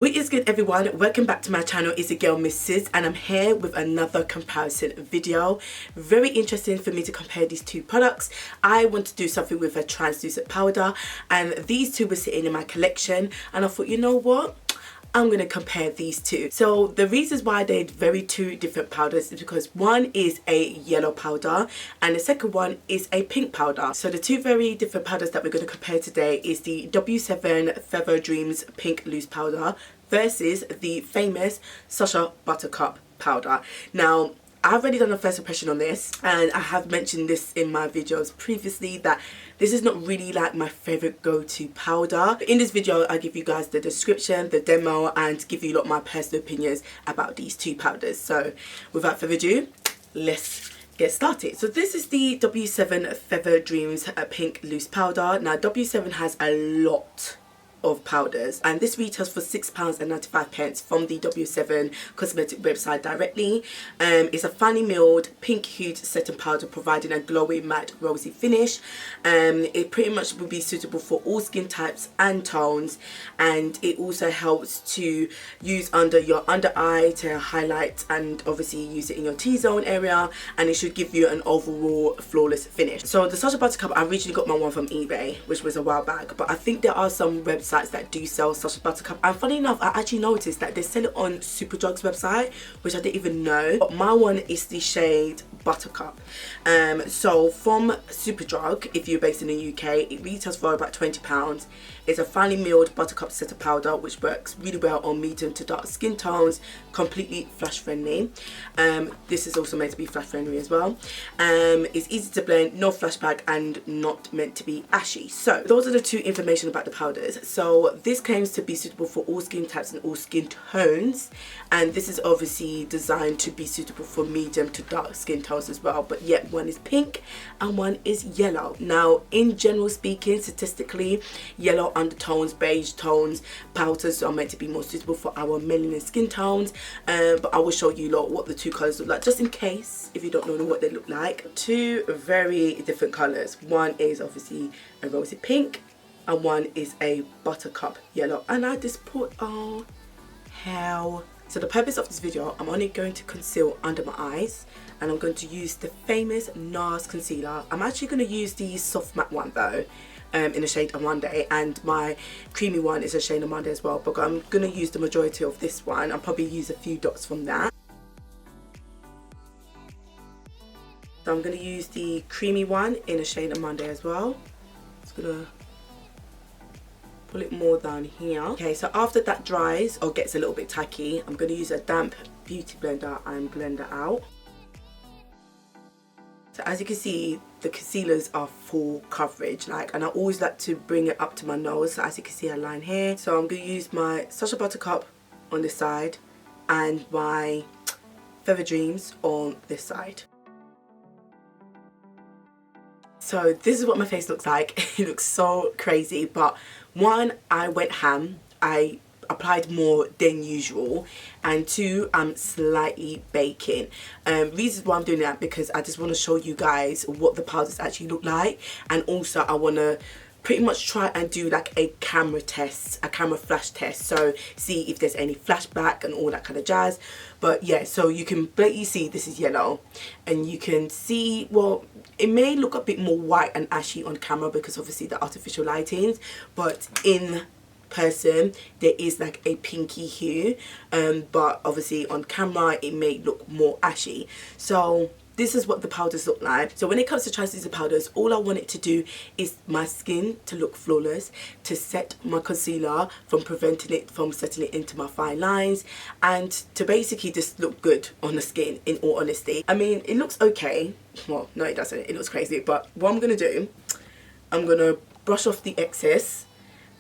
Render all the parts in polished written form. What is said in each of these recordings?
What is good, everyone? Welcome back to my channel. It's your girl Mrs. and I'm here with another comparison video. Very interesting for me to compare these two products. I want to do something with a translucent powder, and these two were sitting in my collection, and I thought, you know what, I'm going to compare these two. So the reasons why they're two different powders is because one is a yellow powder and the second one is a pink powder. So the two very different powders that we're going to compare today is the W7 Feather Dreams Pink Loose Powder versus the famous Sacha Buttercup powder. Now, I've already done a first impression on this, and I have mentioned this in my videos previously that this is not really like my favorite go-to powder. In this video, I give you guys the description, the demo, and give you a lot of my personal opinions about these two powders. So without further ado, let's get started. So this is the W7 Feather Dreams Pink Loose Powder. Now W7 has a lot of powders, and this retails for £6.95 from the W7 Cosmetic website directly. It's a finely milled pink hued setting powder providing a glowing matte rosy finish. It pretty much will be suitable for all skin types and tones, and it also helps to use under your under eye to highlight and obviously use it in your T-zone area, and it should give you an overall flawless finish. So the Sacha Buttercup, I originally got my one from eBay, which was a while back, but I think there are some websites that do sell Sacha Buttercup, and funny enough, I actually noticed that they sell it on Superdrug's website, which I didn't even know. But my one is the shade Buttercup. So from Superdrug, if you're based in the UK, it retails for about £20. It's a finely milled buttercup setting powder which works really well on medium to dark skin tones, completely flash friendly. This is also meant to be flash friendly as well. It's easy to blend, no flashback, and not meant to be ashy. So those are the two information about the powders. So this claims to be suitable for all skin types and all skin tones, and this is obviously designed to be suitable for medium to dark skin tones as well, but yet one is pink and one is yellow. Now, in general speaking, statistically, yellow undertones, beige tones, powders are meant to be more suitable for our melanin skin tones, but I will show you lot what the two colours look like, just in case if you don't know what they look like. Two very different colours. One is obviously a rosy pink and one is a buttercup yellow, and I just put, oh hell. So the purpose of this video, I'm only going to conceal under my eyes, and I'm going to use the famous NARS concealer. I'm actually going to use the soft matte one though, in the shade Amande, and my creamy one is a shade Amande as well, but I'm going to use the majority of this one. I'll probably use a few dots from that. So I'm going to use the creamy one in a shade Amande as well. Just going to pull it more down here. Okay, so after that dries or gets a little bit tacky, I'm going to use a damp beauty blender and blend it out. So as you can see, the concealers are full coverage, and I always like to bring it up to my nose. So as you can see, a line here. So I'm going to use my Sacha Buttercup on this side and my Feather Dreams on this side. So this is what my face looks like. It looks so crazy, but one, I went ham. I applied more than usual, and two, I'm slightly baking. Reasons why I'm doing that, because I just want to show you guys what the powders actually look like, and also I want to pretty much try and do like a camera test, a camera flash test, so see if there's any flashback and all that kind of jazz. But yeah, so you can blatantly see this is yellow, and you can see, well, it may look a bit more white and ashy on camera because obviously the artificial lightings, but in person there is like a pinky hue, but obviously on camera it may look more ashy. So this is what the powders look like. So when it comes to translucent powders, all I want it to do is my skin to look flawless, to set my concealer from preventing it from setting it into my fine lines, and to basically just look good on the skin, in all honesty. I mean, it looks okay. Well, no it doesn't, it looks crazy, but what I'm gonna do, I'm gonna brush off the excess,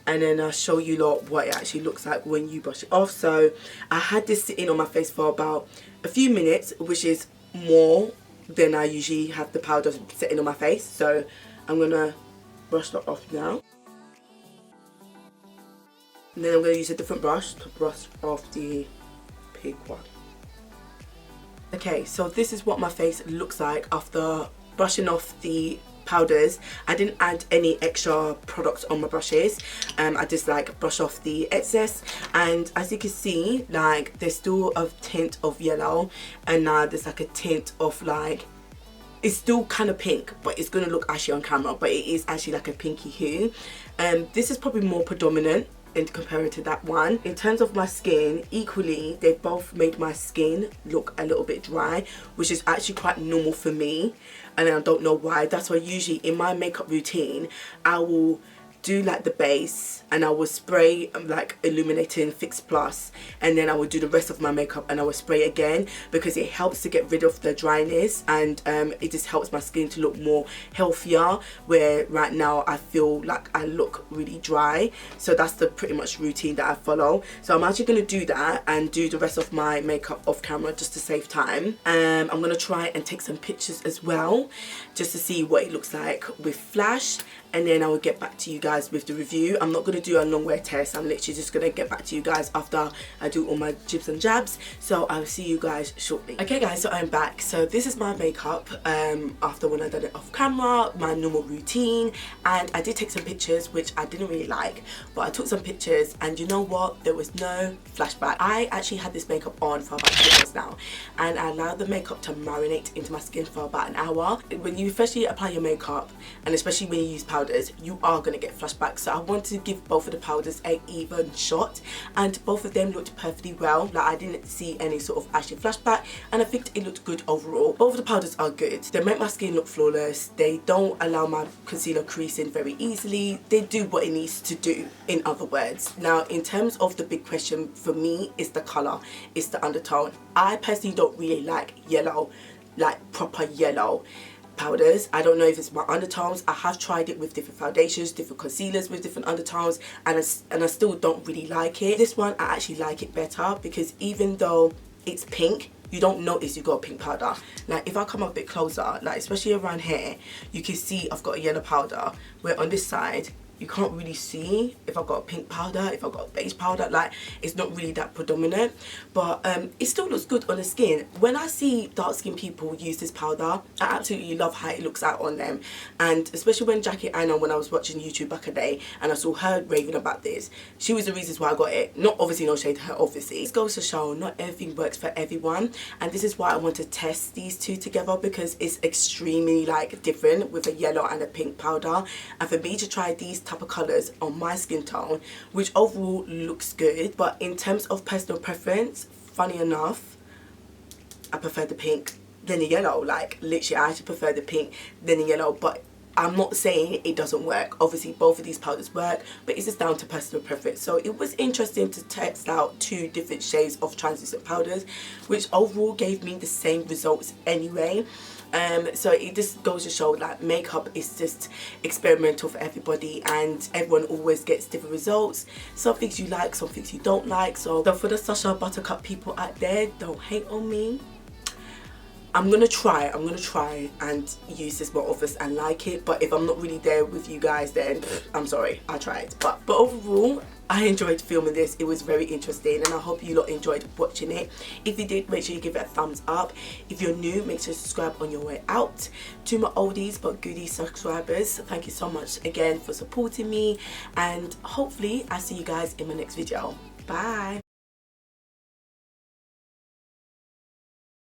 and then I'll show you lot what it actually looks like when you brush it off. So I had this sitting on my face for about a few minutes, which is more than I usually have the powder sitting on my face. So I'm gonna brush that off now, and then I'm gonna use a different brush to brush off the pink one. Okay, so this is what my face looks like after brushing off the powders. I didn't add any extra products on my brushes. I just like brush off the excess, and as you can see, like there's still a tint of yellow, and now there's like a tint of like, it's still kind of pink, but it's gonna look ashy on camera, but it is actually like a pinky hue. This is probably more predominant in compared to that one. In terms of my skin, equally, they've both made my skin look a little bit dry, which is actually quite normal for me, and I don't know why. That's why usually in my makeup routine, I will do like the base and I will spray like illuminating fix plus, and then I will do the rest of my makeup and I will spray again, because it helps to get rid of the dryness, and it just helps my skin to look more healthier, where right now I feel like I look really dry. So that's the pretty much routine that I follow. So I'm actually going to do that and do the rest of my makeup off camera just to save time. I'm going to try and take some pictures as well, just to see what it looks like with flash, and then I will get back to you guys with the review. I'm not going to do a long wear test. I'm literally just going to get back to you guys after I do all my jibs and jabs. So I'll see you guys shortly. Okay guys, so I'm back. So this is my makeup after when I done it off camera, my normal routine, and I did take some pictures which I didn't really like, but I took some pictures, and you know what, there was no flashback. I actually had this makeup on for about 2 hours now, and I allowed the makeup to marinate into my skin for about an hour. When you freshly apply your makeup, and especially when you use powders, you are going to get flashbacks. So I wanted to give both of the powders an even shot, and both of them looked perfectly well. Like I didn't see any sort of ashy flashback, and I think it looked good overall. Both of the powders are good. They make my skin look flawless. They don't allow my concealer creasing very easily. They do what it needs to do, in other words. Now in terms of the big question for me is the colour, it's the undertone. I personally don't really like yellow, like proper yellow powders. I don't know if it's my undertones. I have tried it with different foundations, different concealers with different undertones, and I still don't really like it. This one I actually like it better, because even though it's pink, you don't notice you got a pink powder. Like if I come up a bit closer, like especially around here, you can see I've got a yellow powder, where on this side you can't really see if I've got a pink powder, if I've got a beige powder. Like it's not really that predominant, but it still looks good on the skin. When I see dark skinned people use this powder, I absolutely love how it looks out on them, and especially when Jackie Anna, when I was watching YouTube back a day and I saw her raving about this, she was the reasons why I got it. Not obviously, no shade to her obviously. This goes to show not everything works for everyone, and this is why I want to test these two together, because it's extremely like different with a yellow and a pink powder, and for me to try these type of colors on my skin tone, which overall looks good, but in terms of personal preference, funny enough, I prefer the pink than the yellow. Like literally I actually prefer the pink than the yellow, but I'm not saying it doesn't work. Obviously both of these powders work, but it's just down to personal preference. So it was interesting to test out 2 different shades of translucent powders, which overall gave me the same results anyway. So it just goes to show that makeup is just experimental for everybody, and everyone always gets different results. Some things you like, some things you don't like. So for the Sacha Buttercup people out there, don't hate on me. I'm gonna try and use this more often and like it, but if I'm not really there with you guys, then I'm sorry, I tried. But overall, I enjoyed filming this. It was very interesting, and I hope you lot enjoyed watching it. If you did, make sure you give it a thumbs up. If you're new, make sure to subscribe on your way out. To my oldies but goodies subscribers, thank you so much again for supporting me, and hopefully I'll see you guys in my next video. Bye.